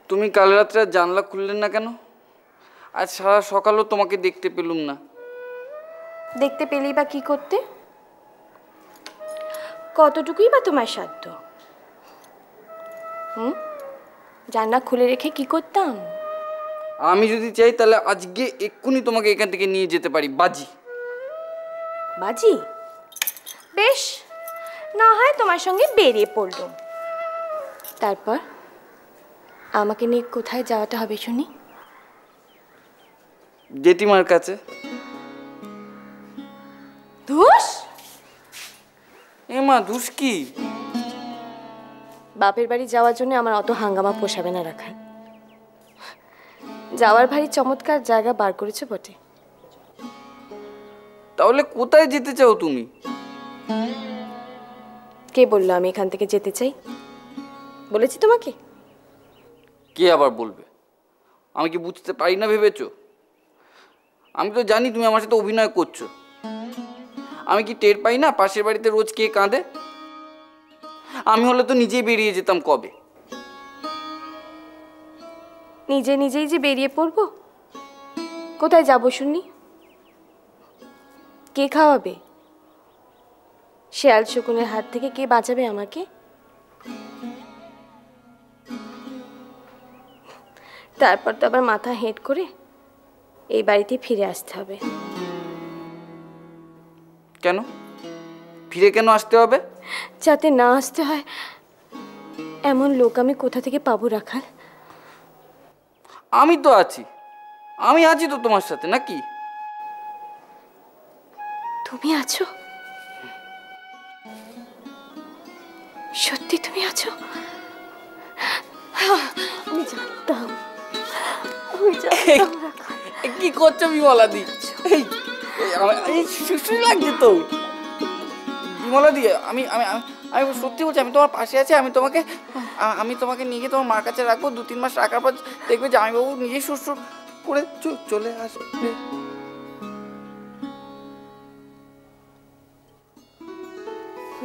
তুমি কাল রাত্রে জানলা খুললেন না কেন? আজ সারা সকালও তোমাকে দেখতে পেলুম না। দেখতে পেলি বা কি করতে? কতটুকুই বা তোমার সাধ্য? জানলা খুলে রেখে কি করতাম? আমি যদি চাই তাহলে আজকে এক্ষুনি তোমাকে এখান থেকে নিয়ে যেতে পারি। বাজি বাজি? বেশ, না হয় তোমার সঙ্গে বেরিয়ে পড়লুম। তারপর আমাকে নিয়ে কোথায় যাওয়াটা হবে শুনি? জেঠিমার কাছে। ধুস! মা ধুস কি? বাপের বাড়ি যাওয়ার জন্য আমার অত হাঙ্গামা পোষাবে না রাখার। যাওয়ার ভারী চমৎকার জায়গা বার করেছো বটে। তাহলে কোথায় যেতে চাও তুমি? কে বললো আমি এখান থেকে যেতে চাই? বলেছি তোমাকে? কে আবার বলবে? আমি কি বুঝতে পারি না ভেবেছো? আমি তো জানি তুমি আমার সাথে অভিনয় করছো। আমি কি টের পাই না পাশের বাড়িতে রোজ কে কাঁদে? আমি হলে তো নিজেই বেরিয়ে যেতাম কবে। নিজে নিজেই যে বেরিয়ে পড়বো? কোথায় যাবো শুনি? কে খাওয়াবে? শেয়াল শকুনের হাত থেকে কে বাঁচাবে আমাকে? তারপর তো আবার মাথা হেঁট করে এই বাড়িতে ফিরে আসতে হবে। কেন ফিরে কেন আসতে হবে? যাতে না আসতে হয় এমন লোক আমি কোথা থেকে পাবো রাখাল? আমি তো আছি, আমি আছি তো তোমার সাথে, নাকি? তুমি আছো? সত্যি তুমি আছো? আমি জানতাম, আমি জানতাম রাখাল। কি করছো বিমলাদি? সুশ্রী লাগছে তো বিমলাদি। আমি আমি আমি সত্যি বলছি, আমি তোমার পাশে আছি। আমি তোমাকে নিয়ে গিয়ে তোমার মার কাছে রাখবো। 2-3 মাস রাখার পর দেখবে জামাইবাবু নিজেই সুর করে চলে আসবে।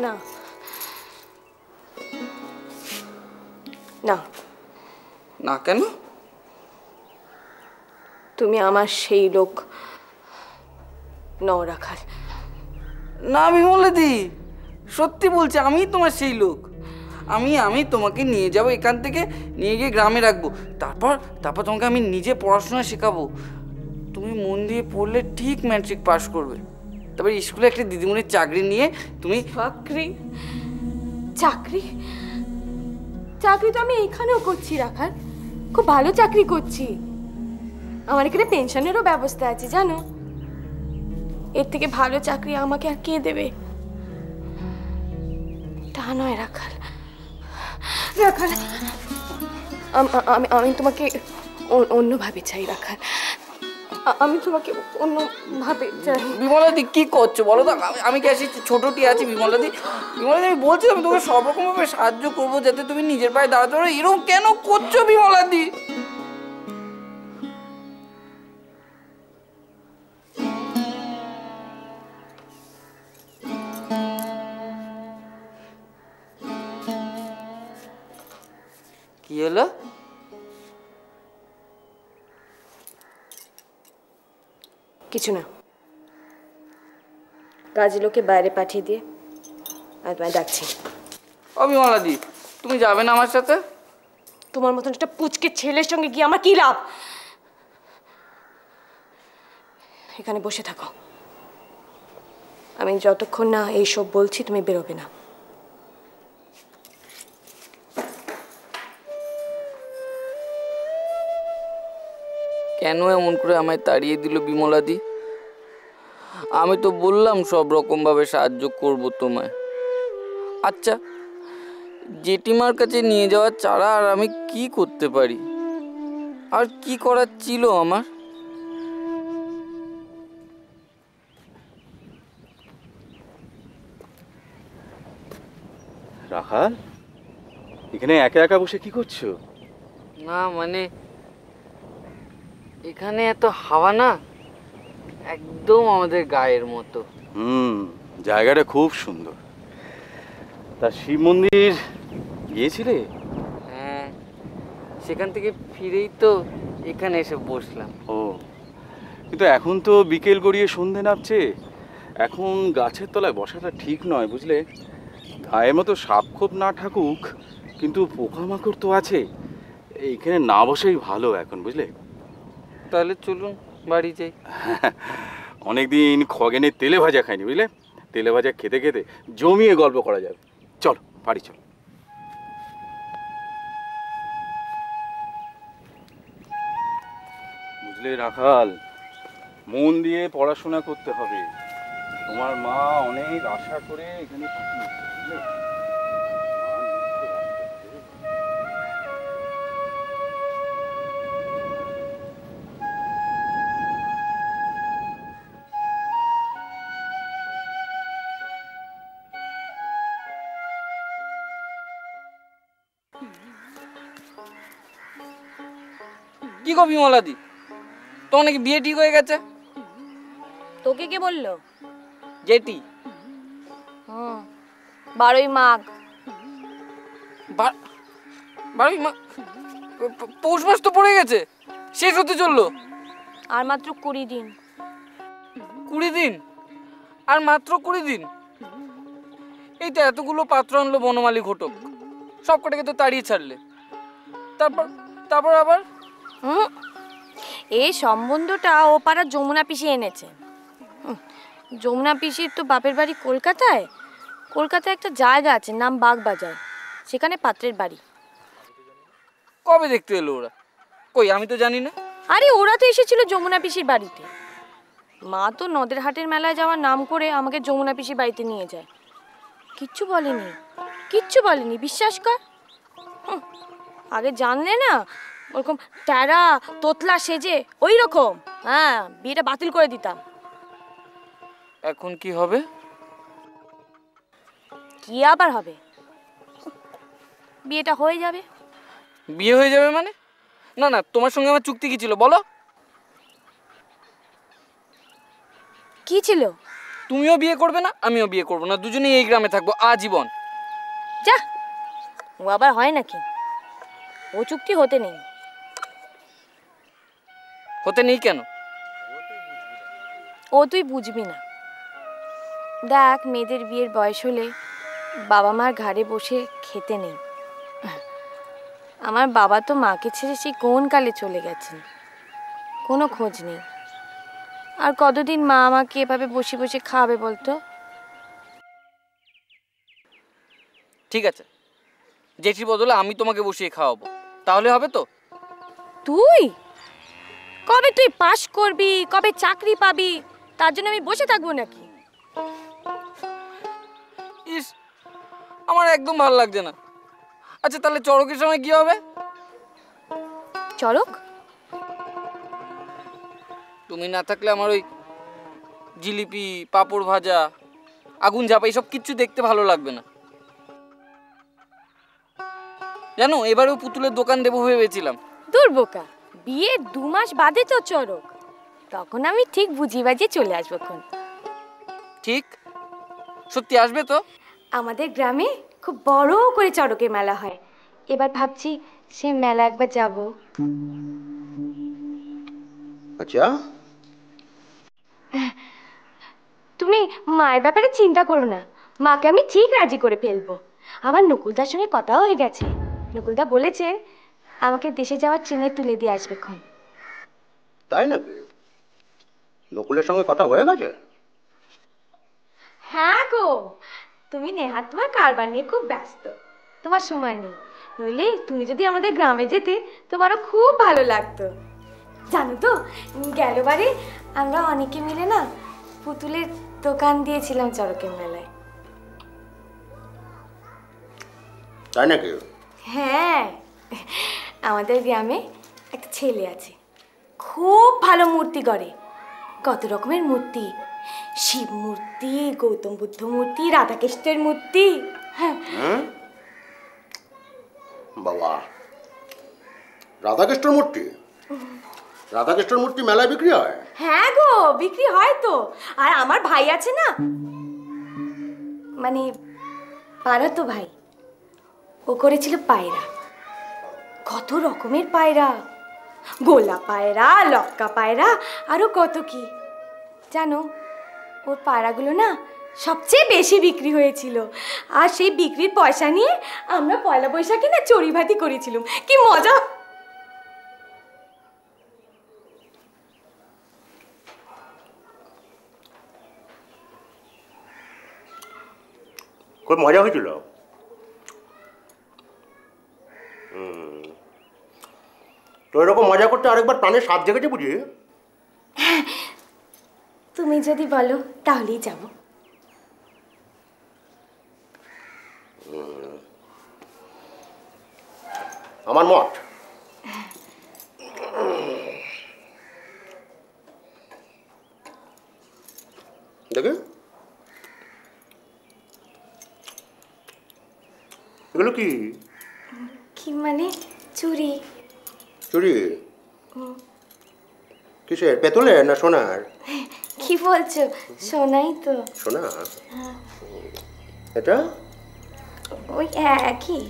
না না না, কেন? তুমি আমার সেই লোক নও রাখাল। না বিমলাদি, সত্যি বলছি, আমি তোমার সেই লোক। আমি তোমাকে নিয়ে যাব এখান থেকে, নিয়ে গিয়ে গ্রামে রাখবো। তারপর তোমাকে আমি নিজে পড়াশোনা শেখাবো। তুমি মন দিয়ে পড়লে ঠিক ম্যাট্রিক পাস করবে। তারপর স্কুলে একটা দিদিমণির চাকরি নিয়ে তুমি... চাকরি চাকরি তো আমি এখানেও করছি রাখাল, খুব ভালো চাকরি করছি। আমার এখানে পেনশনেরও ব্যবস্থা আছে জানো। এর থেকে ভালো চাকরি আমাকে আর কে দেবে? তা নয় রাখাল, রাখাল আমি তোমাকে অন্যভাবে চাই রাখাল। আমি তোমাকে অন্যভাবে চাই। বিমলাদি কি করছো বলো তো? আমি কি আসি ছোটটি আছি বিমলাদি? বিমলাদি আমি বলছি আমি তোমাকে সব রকম ভাবে সাহায্য করবো যাতে তুমি নিজের পায়ে দাঁড়াতে পারো। এরকম কেন করছো বিমলাদি? কি হলো? কিছু না, কাজী লোকে বাইরে পাঠিয়ে দিয়ে আমি তোমায় ডাকছি। ও বিমলাদি, তুমি যাবে না আমার সাথে? তোমার মতন একটা পুচকে ছেলের সঙ্গে গিয়ে আমার কি লাভ? এখানে বসে থাকো, আমি যতক্ষণ না এইসব বলছি তুমি বেরোবে না। কেন এমন করে আমায় তাড়িয়ে দিল বিমলাদি? আমি তো বললাম সব রকম ভাবে সাহায্য করব তোমায়। আচ্ছা, জেঠিমার কাছে নিয়ে যাওয়া ছাড়া আর আমি কি করতে পারি? আর কি করার ছিল আমার? রাখাল, এখানে একা একা বসে কি করছো? না মানে এখানে এত হাওয়া না, একদম আমাদের গায়ের মতো। হুম, জায়গাটা খুব সুন্দর। তা শিব মন্দির গিয়েছিলে? হ্যাঁ, সেখান থেকে ফিরেই তো এখানে এসে বসলাম। ও, কিন্তু এখন তো বিকেল গড়িয়ে সন্ধে নামছে, এখন গাছের তলায় বসাটা ঠিক নয়, বুঝলে? গায়ের মতো সাপ খোপ না থাকুক, কিন্তু পোকামাকড় তো আছে। এইখানে না বসেই ভালো এখন, বুঝলে? তাহলে চলুন বাড়ি যাই। অনেকদিন খগেনের তেলে ভাজা খাইনি, বুঝলে? তেলে ভাজা খেতে খেতে জমিয়ে গল্প করা যাবে। চলো বাড়ি চলো। বুঝলে রাখাল, মন দিয়ে পড়াশোনা করতে হবে। তোমার মা অনেক আশা করে এখানে পাঠিয়েছে, বুঝলে? মা নিশ্চয়ই আসবে। কি গো বিমলাদি, তোমার নাকি বিয়ে ঠিক হয়ে গেছে? তোকে কে বললো? জেটি। 12ই মাঘ। 12ই মাঘ? পৌষ মাস তো পড়ে গেছে, শেষ হতে চললো। আর মাত্র 20 দিন। 20 দিন? আর মাত্র 20 দিন? এই তো এতগুলো পাত্র আনলো বনমালী ঘটক, সব কটাকে তো তাড়িয়ে ছাড়লে। তারপর তারপর আবার এই সম্বন্ধটা ও পাড়ার যমুনা পিসি এনেছে। যমুনা পিসির তো বাপের বাড়ি কলকাতায়। কলকাতায় একটা জায়গা আছে, নাম বাগবাজার, সেখানে পাত্রের বাড়ি। কবে দেখতে এলো ওরা? কই, আমি তো জানি না। আরে ওরা তো এসেছিল যমুনা পিসির বাড়িতে। মা তো নদের হাটের মেলায় যাওয়ার নাম করে আমাকে যমুনা পিসির বাড়িতে নিয়ে যায়। কিচ্ছু বলেনি, কিচ্ছু বলেনি, বিশ্বাস কর। আগে জানলে না ওরকম ট্যারা তোতলা সেজে ওই রকম, হ্যাঁ, বিয়েটা বাতিল করে দিতাম। এখন কি হবে? কি আবার হবে? বিয়েটা হয়ে যাবে। বিয়ে হয়ে যাবে মানে? না না, তোমার সঙ্গে আমার চুক্তি কি ছিল বলো? কি ছিল? তুমিও বিয়ে করবে না, আমিও বিয়ে করবো না, দুজনেই এই গ্রামে থাকবো আজীবন। যা, ও আবার হয় নাকি? ও চুক্তি হতে নেই। হতে নেই কেন? ও তুই বুঝবি না। দেখ, মেয়েদের বিয়ের বয়স হলে বাবা মার ঘাড়ে বসে খেতে নেই। আমার বাবা তো মাকে ছেড়ে সেই কোন কালে চলে গেছেন, কোনো খোঁজ নেই। আর কতদিন মা আমাকে এভাবে বসে বসে খাওয়াবে বলতো? ঠিক আছে, জেঠির বদলে আমি তোমাকে বসিয়ে খাওয়াবো, তাহলে হবে তো? তুই কবে তুই পাশ করবি, কবে চাকরি পাবি, তার জন্য আমি বসে থাকবো নাকি? ইস, আমার একদম ভালো লাগছে না। আচ্ছা তাহলে চড়কের সময় কি হবে? চড়ক? তুমি না থাকলে আমার ওই জিলিপি, পাঁপড় ভাজা, আগুন ঝাপা এইসব কিচ্ছু দেখতে ভালো লাগবে না। জানো, এবারেও পুতুলের দোকান দেবো ভেবেছিলাম। দূর বোকা, বিয়ে 2 মাস বাদে তো চড়ক, তখন আমি ঠিক বুঝিয়ে বাজিয়ে চলে আসবো। ঠিক? সত্যি আসবে তো? আমাদের গ্রামে খুব বড় করে চড়কের মেলা হয়, এবার ভাবছি সে মেলা একবার যাব। আচ্ছা, তুমি মায়ের ব্যাপারে চিন্তা করো না, মাকে আমি ঠিক রাজি করে ফেলবো। আমার নকুলদার সঙ্গে কথাও হয়ে গেছে, নকুলদা বলেছে আমাকে দেশে যাওয়ার ট্রেনে তুলে দিয়ে আসবে ক্ষণ। তাই নাকি? নকুলের সঙ্গে কথা হয়ে গেছে? হ্যাঁ গো, তুমি নেহাত তোমার কারবার নিয়ে খুব ব্যস্ত, তোমার সময় নেই। নইলে তুমি যদি আমাদের গ্রামে যেতে তোমারও খুব ভালো লাগতো। জানো তো, গেলবারে আমরা অনেকে মিলে না পুতুলের দোকান দিয়েছিলাম চড়কের মেলায়। তাই নাকি? হ্যাঁ, আমাদের গ্রামে একটা ছেলে আছে, খুব ভালো মূর্তি গড়ে, কত রকমের মূর্তি, শিব মূর্তি, গৌতম বুদ্ধ মূর্তি, রাধাকৃষ্ণের মূর্তি। হ্যাঁ, বাবা, রাধাকৃষ্ণর মূর্তি? রাধাকৃষ্ণর মূর্তি মেলায় বিক্রি হয়? হ্যাঁ গো, বিক্রি হয় তো। আর আমার ভাই আছে না, মানে পাড়াতো ভাই, ও করেছিল পায়রা। কত রকমের পায়রা, গোলা পায়রা, লক্কা পায়রা, আরো কত কি জানো। ওর পায়রাগুলো না সবচেয়ে বেশি বিক্রি হয়েছিল। আর সেই বিক্রির পয়সা নিয়ে আমরা পয়লা বৈশাখে না চড়িভাতি করেছিলাম। কি মজা! খুব মজা হয়েছিল। তো এরকম মজা করতে আরেকবার প্রাণের স্বাদ জেগেছে বুঝি? তুমি যদি বলো তাহলেই যাব। আমার মত দেখে এগুলো কি? কি মানে? চুরি। চুরি কিসের, পেতলের না সোনার? কি বলছো? সোনাই তো। সোনা? এটা ওই একই।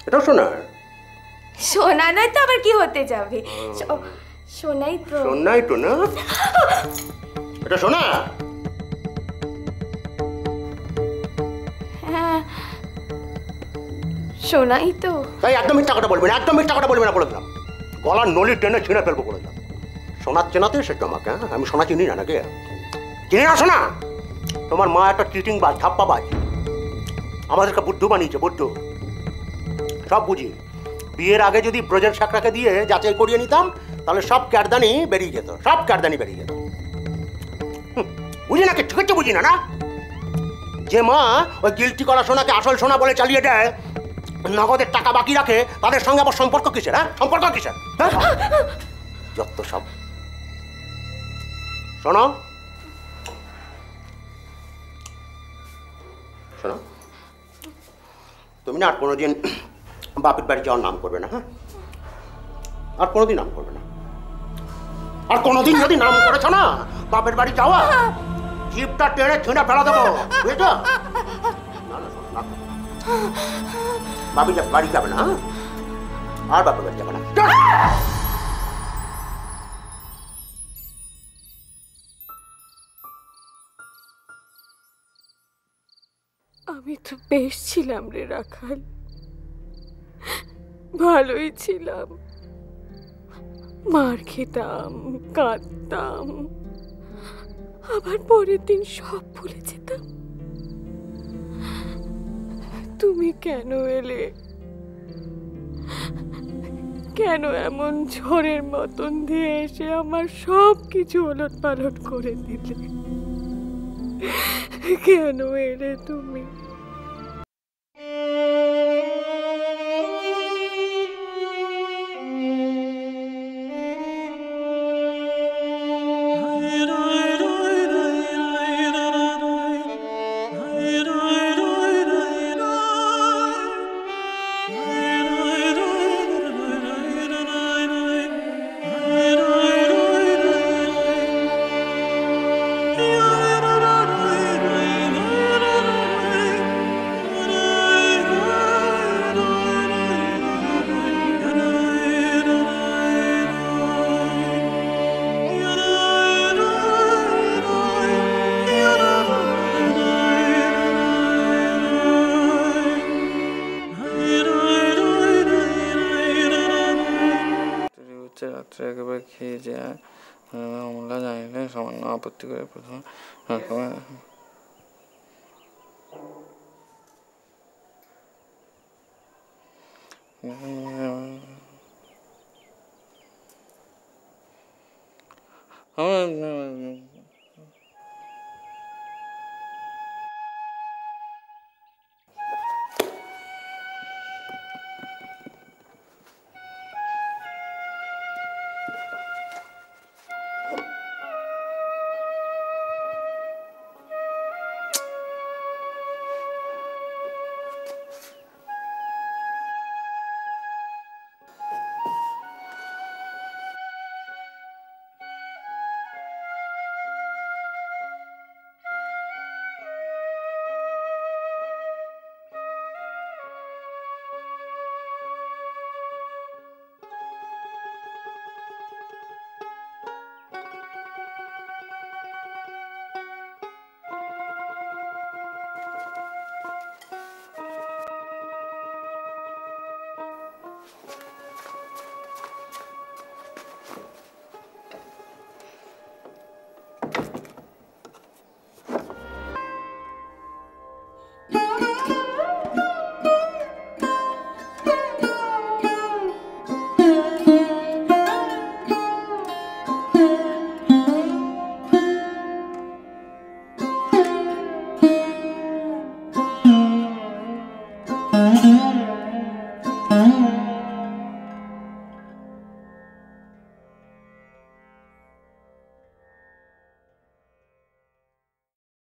এটাও সোনার? সোনা নয় তো আবার কি হতে যাবে? সোনাই তো। সোনাই তো না? এটা সোনা? হ্যাঁ সোনাই তো। তাই একদম মিথ্যা কথা বলবে না, একদম মিথ্যা কথা বলবে না বলে দিলাম। গলার নলি টেনে ছিঁড়ে ফেলবো বলে দিলাম। সোনার চেনাতে সেটা আমাকে, হ্যাঁ? আমি সোনা চিনি না নাকি? চিনি না সোনা? তোমার মা একটা চিটিং বাজ, ধাপ্পা বাজ, আমাদেরকে বুদ্ধু বানিয়েছে, বুদ্ধু। সব বুঝি। বিয়ের আগে যদি ব্রজের শাকরাকে দিয়ে যাচাই করিয়ে নিতাম তাহলে সব ক্যারদানি বেরিয়ে যেত, সব ক্যারদানি বেরিয়ে যেত। বুঝি না, কিছু কিছু বুঝি না। না যে মা ওই গিলটি করা সোনাকে আসল সোনা বলে চালিয়ে দেয়, নগদের টাকা বাকি রাখে, তাদের সঙ্গে আবার সম্পর্ক কিসের? হ্যাঁ, সম্পর্ক কিসের? যত সব। শোনো শোনো, তুমি না আর কোনোদিন বাপের বাড়ি যাওয়ার নাম করবে না, হ্যাঁ? আর কোনোদিন নাম করবে না। আর কোনোদিন যদি নাম করেছ না বাপের বাড়ি যাওয়া, জিপটা টেনে ছিঁড়ে ফেলা দেবো, বুঝেছ? বাপি বাড়ি যাবে না, আর বাপের বাড়ি যাবে না। আমি তো বেশ ছিলাম রে রাখাল, ভালোই ছিলাম। মার খেতাম, কাঁদতাম, আবার পরের দিন সব ভুলে যেতাম। তুমি কেন এলে? কেন এমন ঝড়ের মতন দিয়ে এসে আমার সব কিছু ওলট পালট করে দিলে? কেন এলে তুমি? রাত্রে একেবারে খেয়ে যায়, আমরা জানিলে সামান্য আপত্তি করে প্রথমে আমার